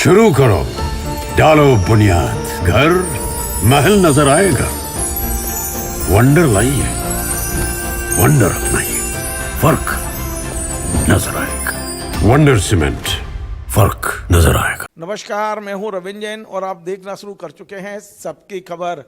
शुरू करो, डालो बुनियाद, घर महल नजर आएगा। वंडर लाइए, वंडर अपनाइए, फर्क नजर आएगा। वंडर सीमेंट, फर्क नजर आएगा। नमस्कार, मैं हूं रविंद्र जैन और आप देखना शुरू कर चुके हैं सबकी खबर।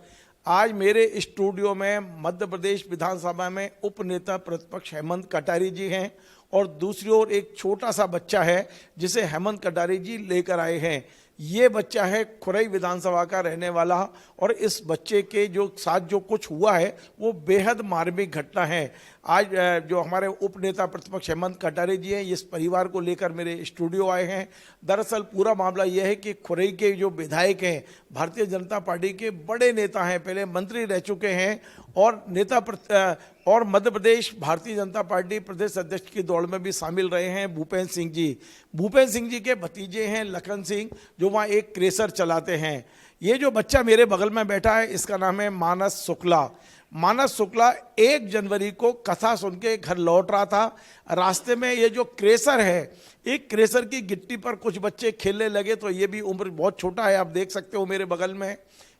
आज मेरे स्टूडियो में मध्य प्रदेश विधानसभा में उप नेता प्रतिपक्ष हेमंत कटारी जी हैं और दूसरी ओर एक छोटा सा बच्चा है जिसे हेमंत कटारी जी लेकर आए हैं। ये बच्चा है खुरई विधानसभा का रहने वाला और इस बच्चे के साथ जो कुछ हुआ है वो बेहद मार्मिक घटना है। आज जो हमारे उप नेता प्रतिपक्ष हेमंत कटारी जी हैं इस परिवार को लेकर मेरे स्टूडियो आए हैं। दरअसल पूरा मामला यह है कि खुरई के जो विधायक हैं भारतीय जनता पार्टी के बड़े नेता हैं, पहले मंत्री रह चुके हैं और मध्य प्रदेश भारतीय जनता पार्टी प्रदेश अध्यक्ष की दौड़ में भी शामिल रहे हैं भूपेंद्र सिंह जी। भूपेंद्र सिंह जी के भतीजे हैं लखन सिंह जो वहाँ एक क्रेशर चलाते हैं। ये जो बच्चा मेरे बगल में बैठा है इसका नाम है मानस शुक्ला। मानस शुक्ला 1 जनवरी को कथा सुन के घर लौट रहा था। रास्ते में ये जो क्रेशर है, एक क्रेशर की गिट्टी पर कुछ बच्चे खेलने लगे, तो ये भी उम्र बहुत छोटा है, आप देख सकते हो मेरे बगल में।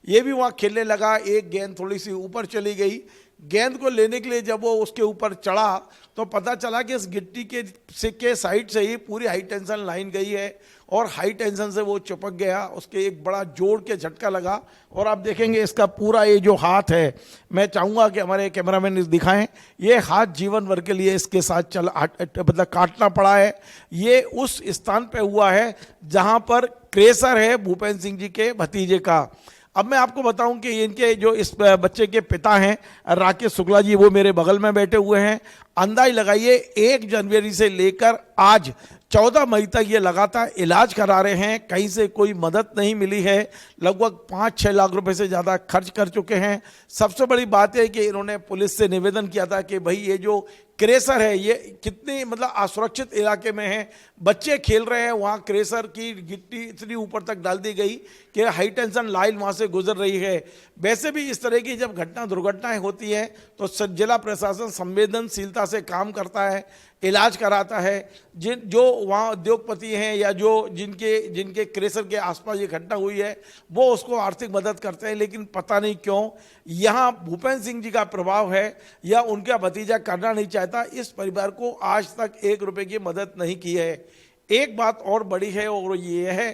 ये भी वहाँ खेलने लगा, एक गेंद थोड़ी सी ऊपर चली गई। गेंद को लेने के लिए जब वो उसके ऊपर चढ़ा तो पता चला कि इस गिट्टी के साइड से ही पूरी हाई टेंशन लाइन गई है और हाई टेंशन से वो चिपक गया। उसके एक बड़ा जोर के झटका लगा और आप देखेंगे इसका पूरा ये जो हाथ है, मैं चाहूँगा कि हमारे कैमरामैन दिखाएं, ये हाथ जीवन भर के लिए इसके साथ मतलब काटना पड़ा है। ये उस स्थान पे हुआ है जहाँ पर क्रेशर है भूपेंद्र सिंह जी के भतीजे का। अब मैं आपको बताऊं कि इनके जो इस बच्चे के पिता हैं राकेश शुक्ला जी, वो मेरे बगल में बैठे हुए हैं। अंदाज लगाइए 1 जनवरी से लेकर आज 14 मई तक ये लगातार इलाज करा रहे हैं, कहीं से कोई मदद नहीं मिली है। लगभग 5-6 लाख रुपए से ज़्यादा खर्च कर चुके हैं। सबसे बड़ी बात है कि इन्होंने पुलिस से निवेदन किया था कि भाई ये जो क्रेशर है ये कितनी मतलब असुरक्षित इलाके में है, बच्चे खेल रहे हैं, वहाँ क्रेशर की गिट्टी इतनी ऊपर तक डाल दी गई कि हाई टेंशन लाइन वहाँ से गुजर रही है। वैसे भी इस तरह की जब दुर्घटनाएं होती है तो जिला प्रशासन संवेदनशीलता से काम करता है, इलाज कराता है। जो वहाँ उद्योगपति हैं या जिनके क्रेशर के आसपास ये घटना हुई है वो उसको आर्थिक मदद करते हैं, लेकिन पता नहीं क्यों यहाँ भूपेंद्र सिंह जी का प्रभाव है या उनका भतीजा करना नहीं चाहता। इस परिवार को आज तक 1 रुपये की मदद नहीं की है। एक बात और बड़ी है और ये है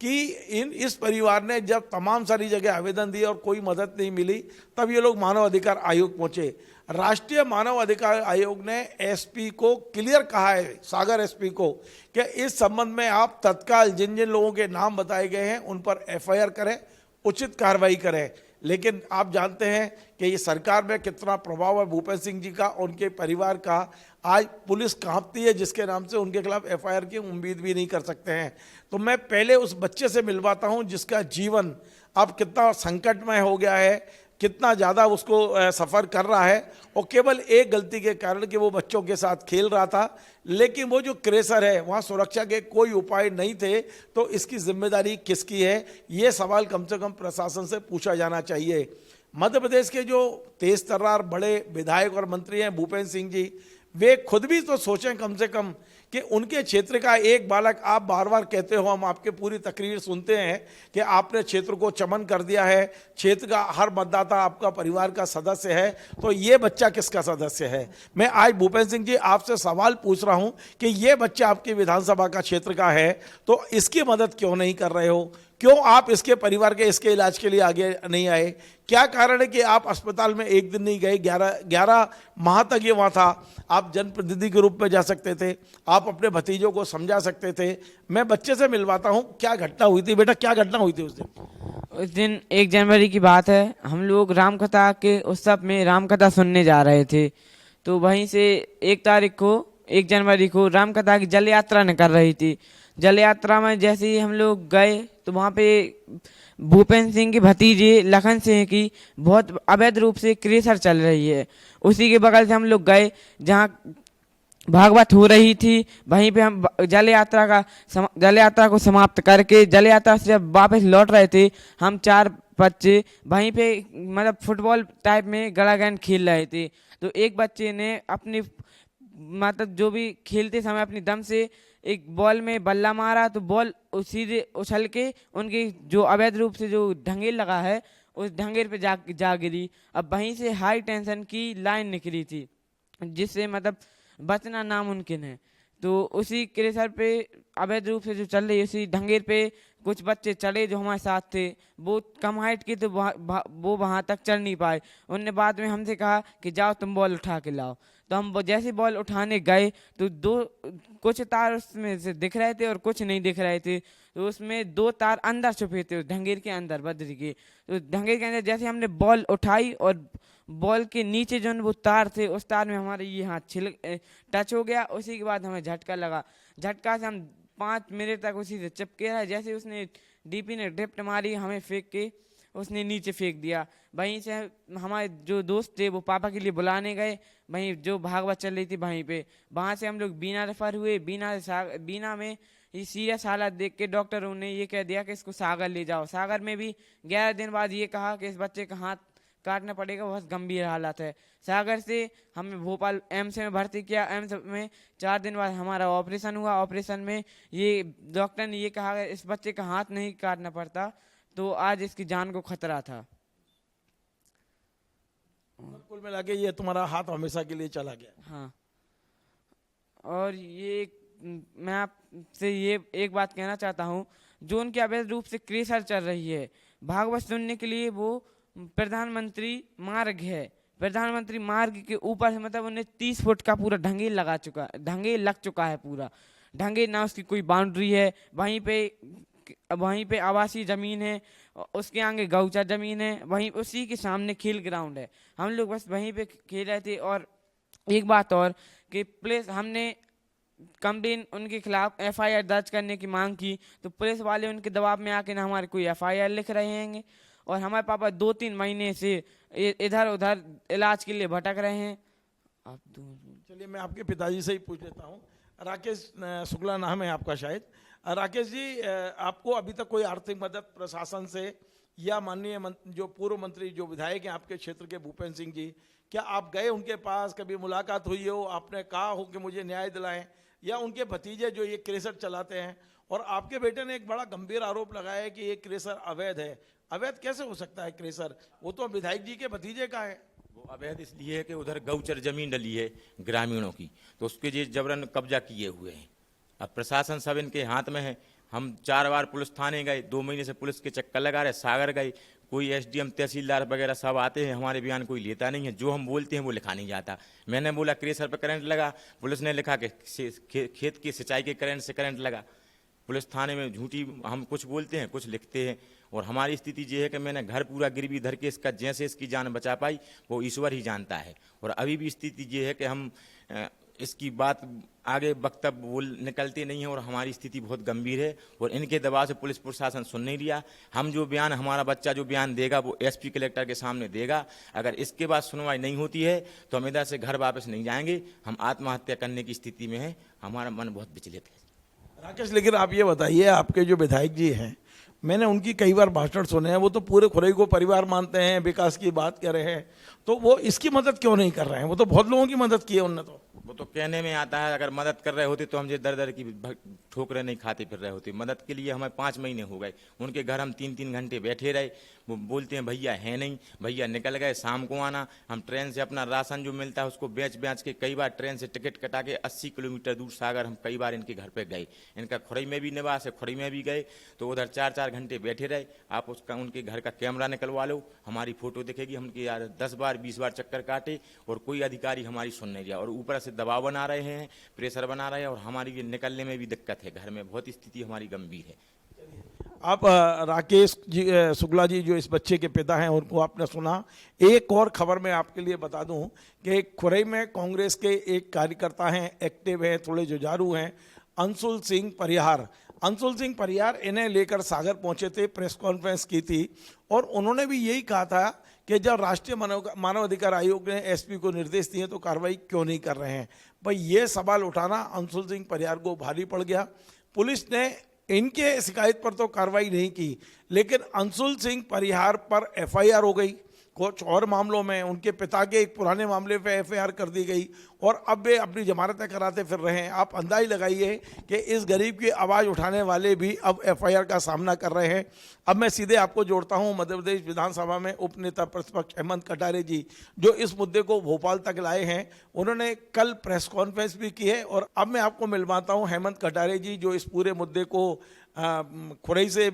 कि इस परिवार ने जब तमाम सारी जगह आवेदन दिए और कोई मदद नहीं मिली, तब ये लोग मानव अधिकार आयोग पहुंचे। राष्ट्रीय मानव अधिकार आयोग ने एसपी को क्लियर कहा है, सागर एसपी को, कि इस संबंध में आप तत्काल जिन जिन लोगों के नाम बताए गए हैं उन पर एफआईआर करें, उचित कार्रवाई करें। लेकिन आप जानते हैं कि ये सरकार में कितना प्रभाव है भूपेंद्र सिंह जी का, उनके परिवार का। आज पुलिस कांपती है जिसके नाम से उनके खिलाफ एफआईआर की उम्मीद भी नहीं कर सकते हैं। तो मैं पहले उस बच्चे से मिलवाता हूं जिसका जीवन अब कितना संकटमय हो गया है, कितना ज़्यादा उसको सफ़र कर रहा है और केवल एक गलती के कारण कि वो बच्चों के साथ खेल रहा था। लेकिन वो जो क्रेशर है वहाँ सुरक्षा के कोई उपाय नहीं थे, तो इसकी जिम्मेदारी किसकी है, ये सवाल कम से कम प्रशासन से पूछा जाना चाहिए। मध्य प्रदेश के जो तेज तर्रार बड़े विधायक और मंत्री हैं भूपेंद्र सिंह जी, वे खुद भी तो सोचें कम से कम कि उनके क्षेत्र का एक बालक, आप बार बार कहते हो, हम आपके पूरी तकरीर सुनते हैं कि आपने क्षेत्र को चमन कर दिया है, क्षेत्र का हर मतदाता आपका परिवार का सदस्य है, तो ये बच्चा किसका सदस्य है। मैं आज भूपेंद्र सिंह जी आपसे सवाल पूछ रहा हूं कि ये बच्चा आपकी विधानसभा का क्षेत्र का है तो इसकी मदद क्यों नहीं कर रहे हो, क्यों आप इसके परिवार के इसके इलाज के लिए आगे नहीं आए, क्या कारण है कि आप अस्पताल में एक दिन नहीं गए, 11 माह तक ये वहाँ था। आप जनप्रतिनिधि के रूप में जा सकते थे, आप अपने भतीजों को समझा सकते थे। मैं बच्चे से मिलवाता हूँ, क्या घटना हुई थी बेटा, क्या घटना हुई थी उस दिन? उस दिन 1 जनवरी की बात है, हम लोग रामकथा के उत्सव में रामकथा सुनने जा रहे थे। तो वहीं से 1 जनवरी को रामकथा की जल यात्रा निकल रही थी। जल यात्रा में जैसे ही हम लोग गए तो वहाँ पे भूपेंद्र सिंह के भतीजे लखन सिंह की बहुत अवैध रूप से क्रेशर चल रही है। उसी के बगल से हम लोग गए जहाँ भागवत हो रही थी। वहीं पे हम जल यात्रा को समाप्त करके जल यात्रा से जब वापस लौट रहे थे, हम 4 बच्चे वहीं पे मतलब फुटबॉल टाइप में गड़ा गेंद खेल रहे थे। तो एक बच्चे ने अपनी मतलब जो भी खेलते समय अपनी दम से एक बॉल में बल्ला मारा तो बॉल सीधे उछल के उनके जो अवैध रूप से जो ढंगेल लगा है उस ढंगेल पे जा गिरी। अब वहीं से हाई टेंशन की लाइन निकली थी जिससे मतलब बचना नामुमकिन है। तो उसी क्रेशर पे अवैध रूप से जो चल रही उसी ढंगेर पे कुछ बच्चे चढ़े जो हमारे साथ थे, वो कम हाइट के तो वो वहाँ तक चढ़ नहीं पाए। उनने बाद में हमसे कहा कि जाओ तुम बॉल उठा के लाओ। तो हम जैसे बॉल उठाने गए तो कुछ तार उसमें से दिख रहे थे और कुछ नहीं दिख रहे थे। तो उसमें 2 तार अंदर छुपे थे ढंगेर के अंदर बद्री के। तो ढंगेर के अंदर जैसे हमने बॉल उठाई और बॉल के नीचे जो वो तार थे उस तार में हमारे ये हाथ टच हो गया। उसी के बाद हमें झटका लगा। झटका से हम 5 मिनट तक उसी से चिपके रहे। जैसे उसने डीपी ने ड्रिफ्ट मारी हमें फेंक के उसने नीचे फेंक दिया। वहीं से हमारे जो दोस्त थे वो पापा के लिए बुलाने गए। वहीं जो भागवत चल रही थी वहीं पे, वहाँ से हम लोग बीना रेफर हुए। बीना में ये सीरियस हालत देख के डॉक्टरों ने ये कह दिया कि इसको सागर ले जाओ। सागर में भी 11 दिन बाद ये कहा कि इस बच्चे का हाथ काटना पड़ेगा, बहुत गंभीर हालत है। सागर से हमें भोपाल एम्स में भर्ती किया। एम्स में 4 दिन बाद हमारा ऑपरेशन हुआ। ऑपरेशन में ये डॉक्टर ने ये कहा कि इस बच्चे का हाथ नहीं काटना पड़ता, तो आज इसकी जान को खतरा था। कुल मिला के ये तुम्हारा हाथ हमेशा के लिए चला गया। हाँ, और ये मैं आपसे ये एक बात कहना चाहता हूँ, जो उनके अवैध रूप से क्रेशर चल रही है, भागवत सुनने के लिए वो प्रधानमंत्री मार्ग है। प्रधानमंत्री मार्ग के ऊपर से मतलब उन्हें 30 फुट का पूरा ढंगेल लग चुका है। पूरा ढंगेल, ना उसकी कोई बाउंड्री है। वहीं पे आवासीय जमीन है, उसके आगे गौचर जमीन है, वहीं उसी के सामने खेल ग्राउंड है। हम लोग बस वहीं पे खेल रहे थे। और एक बात और कि पुलिस, हमने कंप्लेन उनके खिलाफ FIR दर्ज करने की मांग की तो पुलिस वाले उनके दबाव में आके ना हमारे कोई FIR लिख रहे हैं और हमारे पापा 2-3 महीने से इधर उधर इलाज के लिए भटक रहे हैं। अब चलिए मैं आपके पिताजी से ही पूछ लेता हूँ। राकेश शुक्ला नाम है आपका शायद। राकेश जी, आपको अभी तक कोई आर्थिक मदद प्रशासन से या माननीय जो पूर्व मंत्री जो विधायक हैं आपके क्षेत्र के भूपेंद्र सिंह जी, क्या आप गए उनके पास, कभी मुलाकात हुई हो, आपने कहा हो कि मुझे न्याय दिलाएं, या उनके भतीजे जो ये क्रेशर चलाते हैं? और आपके बेटे ने एक बड़ा गंभीर आरोप लगाया है कि ये क्रेशर अवैध है। अवैध कैसे हो सकता है क्रेशर? वो तो विधायक जी के भतीजे का है। वो अवैध इसलिए है कि उधर गौचर जमीन डली है ग्रामीणों की, तो उसके लिए जबरन कब्जा किए हुए हैं। अब प्रशासन सब इनके हाथ में है। हम 4 बार पुलिस थाने गए, 2 महीने से पुलिस के चक्कर लगा रहे। सागर गए, कोई SDM तहसीलदार वगैरह सब आते हैं, हमारे बयान कोई लेता नहीं है। जो हम बोलते हैं वो लिखा नहीं जाता। मैंने बोला क्रेशर पर करंट लगा, पुलिस ने लिखा कि खेत की सिंचाई के करंट से करंट लगा। पुलिस थाने में झूठी, हम कुछ बोलते हैं कुछ लिखते हैं। और हमारी स्थिति ये है कि मैंने घर पूरा गिरवी धर के इसका जैसे इसकी जान बचा पाई वो ईश्वर ही जानता है। और अभी भी स्थिति ये है कि हम इसकी बात आगे वक्तव्य बोल निकलते नहीं हैं और हमारी स्थिति बहुत गंभीर है। और इनके दबाव से पुलिस प्रशासन सुन नहीं रहा। हम जो बयान, हमारा बच्चा जो बयान देगा वो SP कलेक्टर के सामने देगा। अगर इसके बाद सुनवाई नहीं होती है तो हम इधर से घर वापस नहीं जाएंगे। हम आत्महत्या करने की स्थिति में है। हमारा मन बहुत विचलित है। राकेश, लेकिन आप ये बताइए, आपके जो विधायक जी हैं, मैंने उनकी कई बार भाषण सुने हैं, वो तो पूरे खुरई को परिवार मानते हैं, विकास की बात कर रहे हैं, तो वो इसकी मदद क्यों नहीं कर रहे हैं? वो तो बहुत लोगों की मदद की है उनने। तो वो तो कहने में आता है, अगर मदद कर रहे होते तो हम ये दर दर की ठोकरें नहीं खाते फिर रहे होते। मदद के लिए हमें 5 महीने हो गए, उनके घर हम 3-3 घंटे बैठे रहे। वो बोलते हैं भैया है नहीं, भैया निकल गए, शाम को आना। हम ट्रेन से अपना राशन जो मिलता है उसको बेच के कई बार ट्रेन से टिकट कटा के 80 किलोमीटर दूर सागर हम कई बार इनके घर पे गए। इनका खुरई में भी निवास है, खुरई में भी गए तो उधर 4-4 घंटे बैठे रहे। आप उसका उनके घर का कैमरा निकलवा लो, हमारी फोटो दिखेगी। हम 10 बार 20 बार चक्कर काटे और कोई अधिकारी हमारी सुन नहीं रहा। और ऊपर से दबाव बना रहे हैं, प्रेशर बना रहे हैं और हमारी ये निकलने में भी दिक्कत है। घर में बहुत स्थिति हमारी गंभीर है। आप राकेश जी शुक्ला जी जो इस बच्चे के पिता हैं, उनको आपने सुना। एक और खबर मैं आपके लिए बता दूं कि खुरई में कांग्रेस के एक कार्यकर्ता हैं, एक्टिव हैं, थोड़े जुझारू हैं, अंशुल सिंह परिहार। अंशुल सिंह परिहार इन्हें लेकर सागर पहुंचे थे, प्रेस कॉन्फ्रेंस की थी और उन्होंने भी यही कहा था कि जब राष्ट्रीय मानव अधिकार आयोग ने SP को निर्देश दिए तो कार्रवाई क्यों नहीं कर रहे हैं। भाई ये सवाल उठाना अंशुल सिंह परिहार को भारी पड़ गया। पुलिस ने इनके शिकायत पर तो कार्रवाई नहीं की, लेकिन अंशुल सिंह परिहार पर FIR हो गई कुछ और मामलों में उनके पिता के एक पुराने मामले पे एफआईआर कर दी गई और अब वे अपनी जमानतें कराते फिर रहे हैं। आप अंदाज लगाइए कि इस गरीब की आवाज़ उठाने वाले भी अब एफआईआर का सामना कर रहे हैं। अब मैं सीधे आपको जोड़ता हूं मध्य प्रदेश विधानसभा में उप नेता प्रतिपक्ष हेमंत कटारे जी, जो इस मुद्दे को भोपाल तक लाए हैं। उन्होंने कल प्रेस कॉन्फ्रेंस भी की है और अब मैं आपको मिलवाता हूं हेमंत कटारे जी, जो इस पूरे मुद्दे को खुरई से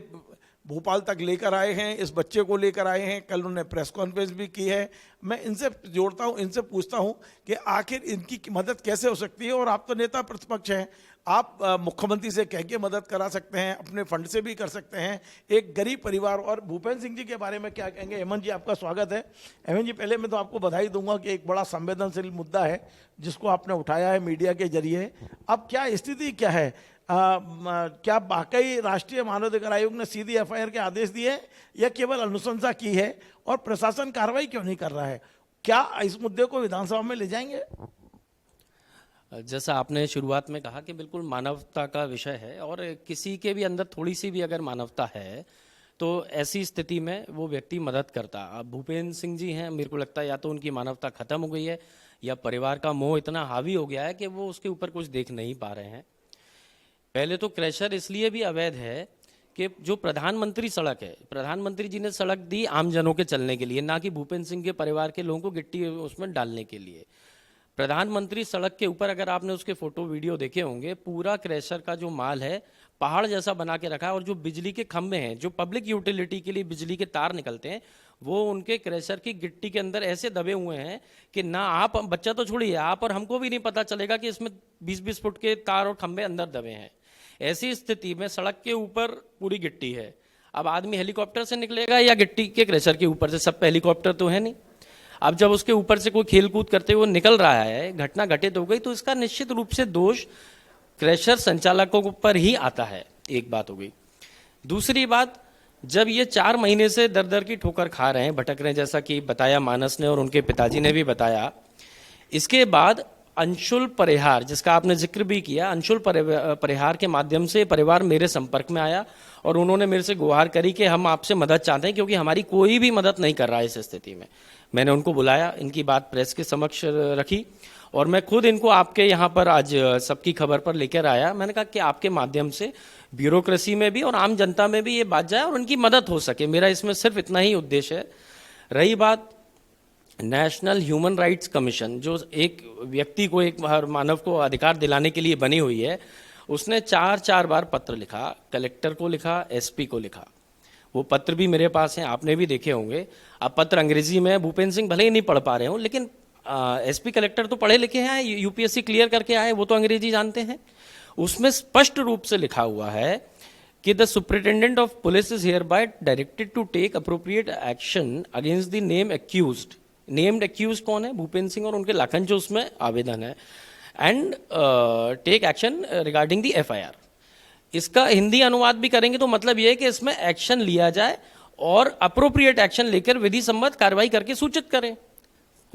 भोपाल तक लेकर आए हैं, इस बच्चे को लेकर आए हैं। कल उन्होंने प्रेस कॉन्फ्रेंस भी की है। मैं इनसे जोड़ता हूं, इनसे पूछता हूं कि आखिर इनकी मदद कैसे हो सकती है। और आप तो नेता प्रतिपक्ष हैं, आप मुख्यमंत्री से कह के मदद करा सकते हैं, अपने फंड से भी कर सकते हैं। एक गरीब परिवार और भूपेंद्र सिंह जी के बारे में क्या कहेंगे? हेमंत जी, आपका स्वागत है। हेमंत जी, पहले मैं तो आपको बधाई दूंगा कि एक बड़ा संवेदनशील मुद्दा है जिसको आपने उठाया है मीडिया के जरिए। अब क्या स्थिति क्या है? क्या वाकई राष्ट्रीय मानवाधिकार आयोग ने सीधी एफआईआर के आदेश दिए या केवल अनुशंसा की है? और प्रशासन कार्रवाई क्यों नहीं कर रहा है? क्या इस मुद्दे को विधानसभा में ले जाएंगे? जैसा आपने शुरुआत में कहा कि बिल्कुल मानवता का विषय है और किसी के भी अंदर थोड़ी सी भी अगर मानवता है तो ऐसी स्थिति में वो व्यक्ति मदद करता। अब भूपेंद्र सिंह जी हैं, मेरे को लगता है या तो उनकी मानवता खत्म हो गई है या परिवार का मोह इतना हावी हो गया है कि वो उसके ऊपर कुछ देख नहीं पा रहे हैं। पहले तो क्रैशर इसलिए भी अवैध है कि जो प्रधानमंत्री सड़क है, प्रधानमंत्री जी ने सड़क दी आमजनों के चलने के लिए, ना कि भूपेंद्र सिंह के परिवार के लोगों को गिट्टी उसमें डालने के लिए। प्रधानमंत्री सड़क के ऊपर अगर आपने उसके फोटो वीडियो देखे होंगे, पूरा क्रैशर का जो माल है पहाड़ जैसा बना के रखा है और जो बिजली के खंभे हैं, जो पब्लिक यूटिलिटी के लिए बिजली के तार निकलते हैं, वो उनके क्रैशर की गिट्टी के अंदर ऐसे दबे हुए हैं कि ना आप, बच्चा तो छोड़िए, आप और हमको भी नहीं पता चलेगा कि इसमें 20-20 फुट के तार और खंभे अंदर दबे हैं। ऐसी स्थिति में सड़क के ऊपर पूरी गिट्टी है। अब आदमी हेलीकॉप्टर से निकलेगा या गिट्टी के क्रैशर के ऊपर से? सब पे हेलीकॉप्टर तो है नहीं। अब जब उसके ऊपर से कोई खेलकूद करते हुए निकल रहा है, घटना घटित हो गई, तो इसका निश्चित रूप से दोष क्रैशर संचालकों पर ही आता है। एक बात हो गई। दूसरी बात, जब ये 4 महीने से दर दर की ठोकर खा रहे हैं, भटक रहे हैं, जैसा कि बताया मानस ने और उनके पिताजी ने भी बताया, इसके बाद अंशुल परिहार, जिसका आपने जिक्र भी किया, अंशुल परिहार के माध्यम से परिवार मेरे संपर्क में आया और उन्होंने मेरे से गुहार करी कि हम आपसे मदद चाहते हैं क्योंकि हमारी कोई भी मदद नहीं कर रहा है इस स्थिति में। मैंने उनको बुलाया, इनकी बात प्रेस के समक्ष रखी और मैं खुद इनको आपके यहाँ पर आज सबकी खबर पर लेकर आया। मैंने कहा कि आपके माध्यम से ब्यूरोक्रेसी में भी और आम जनता में भी ये बात जाए और उनकी मदद हो सके। मेरा इसमें सिर्फ इतना ही उद्देश्य है। रही बात नेशनल ह्यूमन राइट्स कमीशन, जो एक व्यक्ति को, एक मानव को अधिकार दिलाने के लिए बनी हुई है, उसने 4 बार पत्र लिखा, कलेक्टर को लिखा, एसपी को लिखा। वो पत्र भी मेरे पास हैं, आपने भी देखे होंगे। अब पत्र अंग्रेजी में, भूपेंद्र सिंह भले ही नहीं पढ़ पा रहे हो, लेकिन एसपी कलेक्टर तो पढ़े लिखे हैं, यूपीएससी क्लियर करके आए, वो तो अंग्रेजी जानते हैं। उसमें स्पष्ट रूप से लिखा हुआ है कि the superintendent of police is hereby directed to take appropriate action against the name accused. Named accused कौन है? भूपेंद्र सिंह और उनके लाखन, जो उसमें आवेदन है, and take action regarding the FIR. इसका हिंदी अनुवाद भी करेंगे तो मतलब यह है कि इसमें एक्शन लिया जाए और अप्रोप्रिएट एक्शन लेकर विधि सम्मत कार्रवाई करके सूचित करें।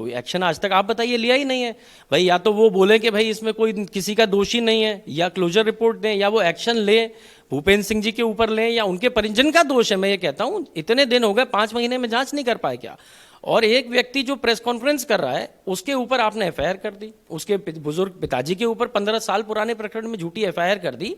कोई एक्शन आज तक आप बताइए लिया ही नहीं है भाई। या तो वो बोले कि भाई इसमें कोई किसी का दोषी नहीं है, या क्लोजर रिपोर्ट दें, या वो एक्शन ले भूपेंद्र सिंह जी के ऊपर लें या उनके परिजन का दोष है। मैं ये कहता हूं, इतने दिन हो गए, 5 महीने में जांच नहीं कर पाए क्या? और एक व्यक्ति जो प्रेस कॉन्फ्रेंस कर रहा है उसके ऊपर आपने एफआईआर कर दी, उसके बुजुर्ग पिताजी के ऊपर 15 साल पुराने प्रकरण में झूठी एफआईआर कर दी।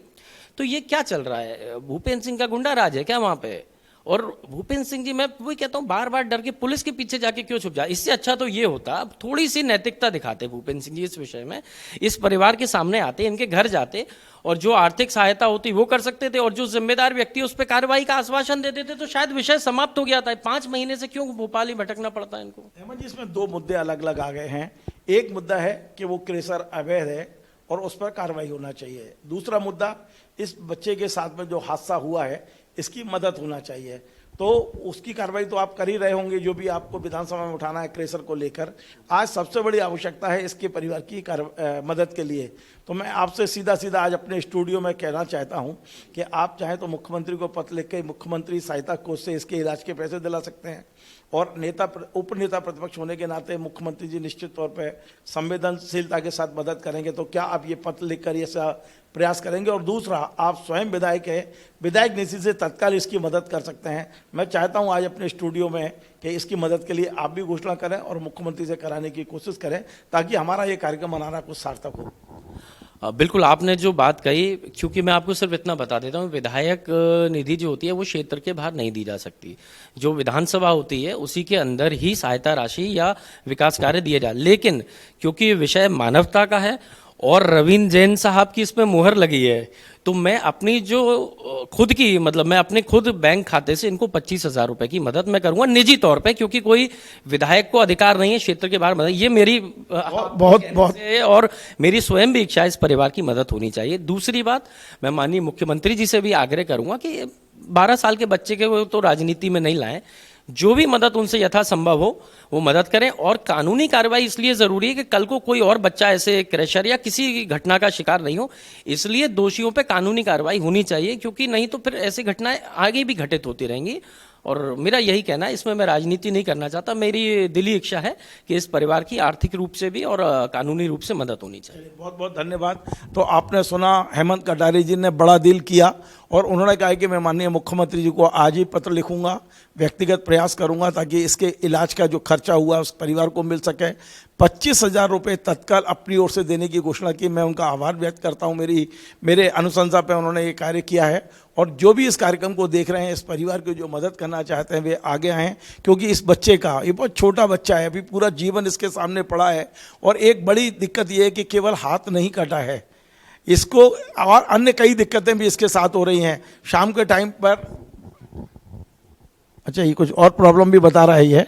तो ये क्या चल रहा है? भूपेंद्र सिंह का गुंडा राज है क्या वहां पे? और भूपेंद्र सिंह जी, मैं वही कहता हूँ, बार बार डर के पुलिस के पीछे जाके क्यों छुप जाए? इससे अच्छा तो ये होता, थोड़ी सी नैतिकता दिखाते भूपेंद्र सिंह जी इस विषय में, इस परिवार के सामने आते, इनके घर जाते और जो आर्थिक सहायता होती वो कर सकते थे और जो जिम्मेदार व्यक्ति उस पर कार्रवाई का आश्वासन देते थे, तो शायद विषय समाप्त हो गया था। 5 महीने से क्यों भोपाल ही भटकना पड़ता है इनको? हेमंत जी, इसमें 2 मुद्दे अलग अलग आ गए हैं। एक मुद्दा है कि वो क्रैशर अवैध है और उस पर कार्रवाई होना चाहिए। दूसरा मुद्दा, इस बच्चे के साथ में जो हादसा हुआ है इसकी मदद होना चाहिए। तो उसकी कार्रवाई तो आप कर ही रहे होंगे, जो भी आपको विधानसभा में उठाना है क्रैशर को लेकर। आज सबसे बड़ी आवश्यकता है इसके परिवार की मदद के लिए। तो मैं आपसे सीधा सीधा आज अपने स्टूडियो में कहना चाहता हूं कि आप चाहें तो मुख्यमंत्री को पत्र लिख के मुख्यमंत्री सहायता कोष से इसके इलाज के पैसे दिला सकते हैं। और उपनेता प्रतिपक्ष होने के नाते मुख्यमंत्री जी निश्चित तौर पे संवेदनशीलता के साथ मदद करेंगे, तो क्या आप ये पत्र लिखकर ये प्रयास करेंगे? और दूसरा, आप स्वयं विधायक हैं, विधायक निधि से तत्काल इसकी मदद कर सकते हैं। मैं चाहता हूं आज अपने स्टूडियो में कि इसकी मदद के लिए आप भी घोषणा करें और मुख्यमंत्री से कराने की कोशिश करें, ताकि हमारा ये कार्यक्रम मनाना कुछ सार्थक हो। बिल्कुल, आपने जो बात कही, क्योंकि मैं आपको सिर्फ इतना बता देता हूँ, विधायक निधि जो होती है वो क्षेत्र के बाहर नहीं दी जा सकती। जो विधानसभा होती है उसी के अंदर ही सहायता राशि या विकास कार्य दिए जाए। लेकिन क्योंकि विषय मानवता का है और रवीन जैन साहब की इसमें मुहर लगी है, तो मैं अपनी जो खुद की मतलब मैं अपने खुद बैंक खाते से इनको 25,000 रुपए की मदद मैं करूंगा निजी तौर पे, क्योंकि कोई विधायक को अधिकार नहीं है क्षेत्र के बाहर मदद। ये मेरी बहुत और मेरी स्वयं भी इच्छा है, इस परिवार की मदद होनी चाहिए। दूसरी बात, मैं माननीय मुख्यमंत्री जी से भी आग्रह करूंगा कि 12 साल के बच्चे के वो तो राजनीति में नहीं लाएं, जो भी मदद उनसे यथासंभव हो वो मदद करें। और कानूनी कार्रवाई इसलिए जरूरी है कि कल को कोई और बच्चा ऐसे क्रैशर या किसी घटना का शिकार नहीं हो, इसलिए दोषियों पे कानूनी कार्रवाई होनी चाहिए, क्योंकि नहीं तो फिर ऐसी घटनाएं आगे भी घटित होती रहेंगी। और मेरा यही कहना है, इसमें मैं राजनीति नहीं करना चाहता, मेरी दिली इच्छा है कि इस परिवार की आर्थिक रूप से भी और कानूनी रूप से मदद होनी चाहिए। बहुत बहुत धन्यवाद। तो आपने सुना, हेमंत कटारिया जी ने बड़ा दिल किया और उन्होंने कहा कि मैं माननीय मुख्यमंत्री जी को आज ही पत्र लिखूंगा, व्यक्तिगत प्रयास करूंगा ताकि इसके इलाज का जो खर्चा हुआ उस परिवार को मिल सके। 25,000 रुपये तत्काल अपनी ओर से देने की घोषणा की, मैं उनका आभार व्यक्त करता हूं। मेरे अनुशंसा पे उन्होंने ये कार्य किया है। और जो भी इस कार्यक्रम को देख रहे हैं, इस परिवार की जो मदद करना चाहते हैं, वे आगे आएँ, क्योंकि इस बच्चे का, ये बहुत छोटा बच्चा है, अभी पूरा जीवन इसके सामने पड़ा है। और एक बड़ी दिक्कत ये है कि केवल हाथ नहीं कटा है, इसको और अन्य कई दिक्कतें भी इसके साथ हो रही हैं। शाम के टाइम पर, अच्छा ये कुछ और प्रॉब्लम भी बता रहा है ये,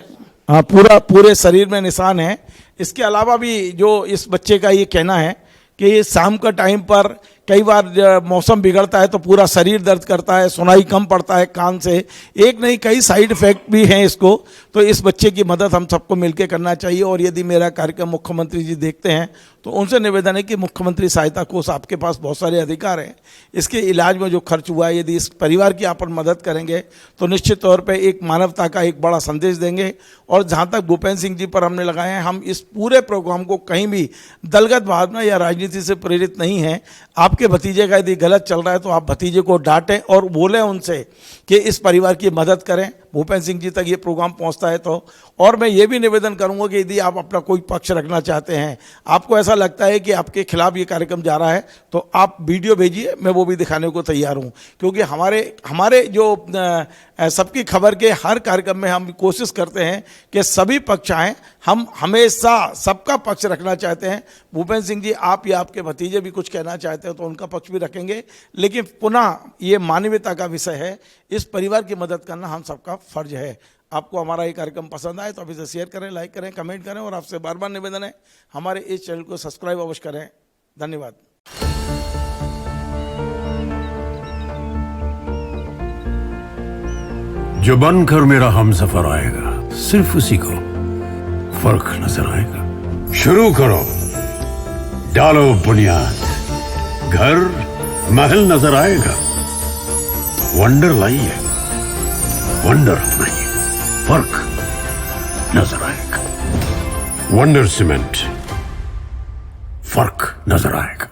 हाँ, पूरे शरीर में निशान है। इसके अलावा भी जो इस बच्चे का ये कहना है कि शाम का टाइम पर कई बार मौसम बिगड़ता है तो पूरा शरीर दर्द करता है, सुनाई कम पड़ता है कान से, एक नहीं कई साइड इफेक्ट भी हैं इसको। तो इस बच्चे की मदद हम सबको मिलकर करना चाहिए। और यदि मेरा कार्यक्रम मुख्यमंत्री जी देखते हैं तो उनसे निवेदन है कि मुख्यमंत्री सहायता कोष, आपके पास बहुत सारे अधिकार हैं, इसके इलाज में जो खर्च हुआ है यदि इस परिवार की आप मदद करेंगे तो निश्चित तौर पर एक मानवता का एक बड़ा संदेश देंगे। और जहाँ तक भूपेंद्र सिंह जी पर हमने लगाए हैं, हम इस पूरे प्रोग्राम को कहीं भी दलगत भावना या राजनीति से प्रेरित नहीं है। आपके भतीजे का यदि गलत चल रहा है तो आप भतीजे को डांटें और बोलें उनसे कि इस परिवार की मदद करें। भूपेंद्र सिंह जी तक ये प्रोग्राम पहुंचता है तो। और मैं ये भी निवेदन करूंगा कि यदि आप अपना कोई पक्ष रखना चाहते हैं, आपको ऐसा लगता है कि आपके खिलाफ ये कार्यक्रम जा रहा है, तो आप वीडियो भेजिए, मैं वो भी दिखाने को तैयार हूं। क्योंकि हमारे जो सबकी खबर के हर कार्यक्रम में हम कोशिश करते हैं कि सभी पक्ष आएँ, हम हमेशा सबका पक्ष रखना चाहते हैं। भूपेंद्र सिंह जी, आप या आपके भतीजे भी कुछ कहना चाहते हो तो उनका पक्ष भी रखेंगे, लेकिन पुनः ये मानवीयता का विषय है, इस परिवार की मदद करना हम सबका फर्ज है। आपको हमारा ये कार्यक्रम पसंद आए तो आप इसे शेयर करें, लाइक करें, कमेंट करें, और आपसे बार बार निवेदन है हमारे इस चैनल को सब्सक्राइब अवश्य करें। धन्यवाद। जो बनकर मेरा हमसफर आएगा, सिर्फ उसी को फर्क नजर आएगा। शुरू करो, डालो बुनियाद, घर महल नजर आएगा। वंडर लाइए, वंडर अपनाइए, फर्क नजर आएगा। वंडर सीमेंट, फर्क नजर आएगा।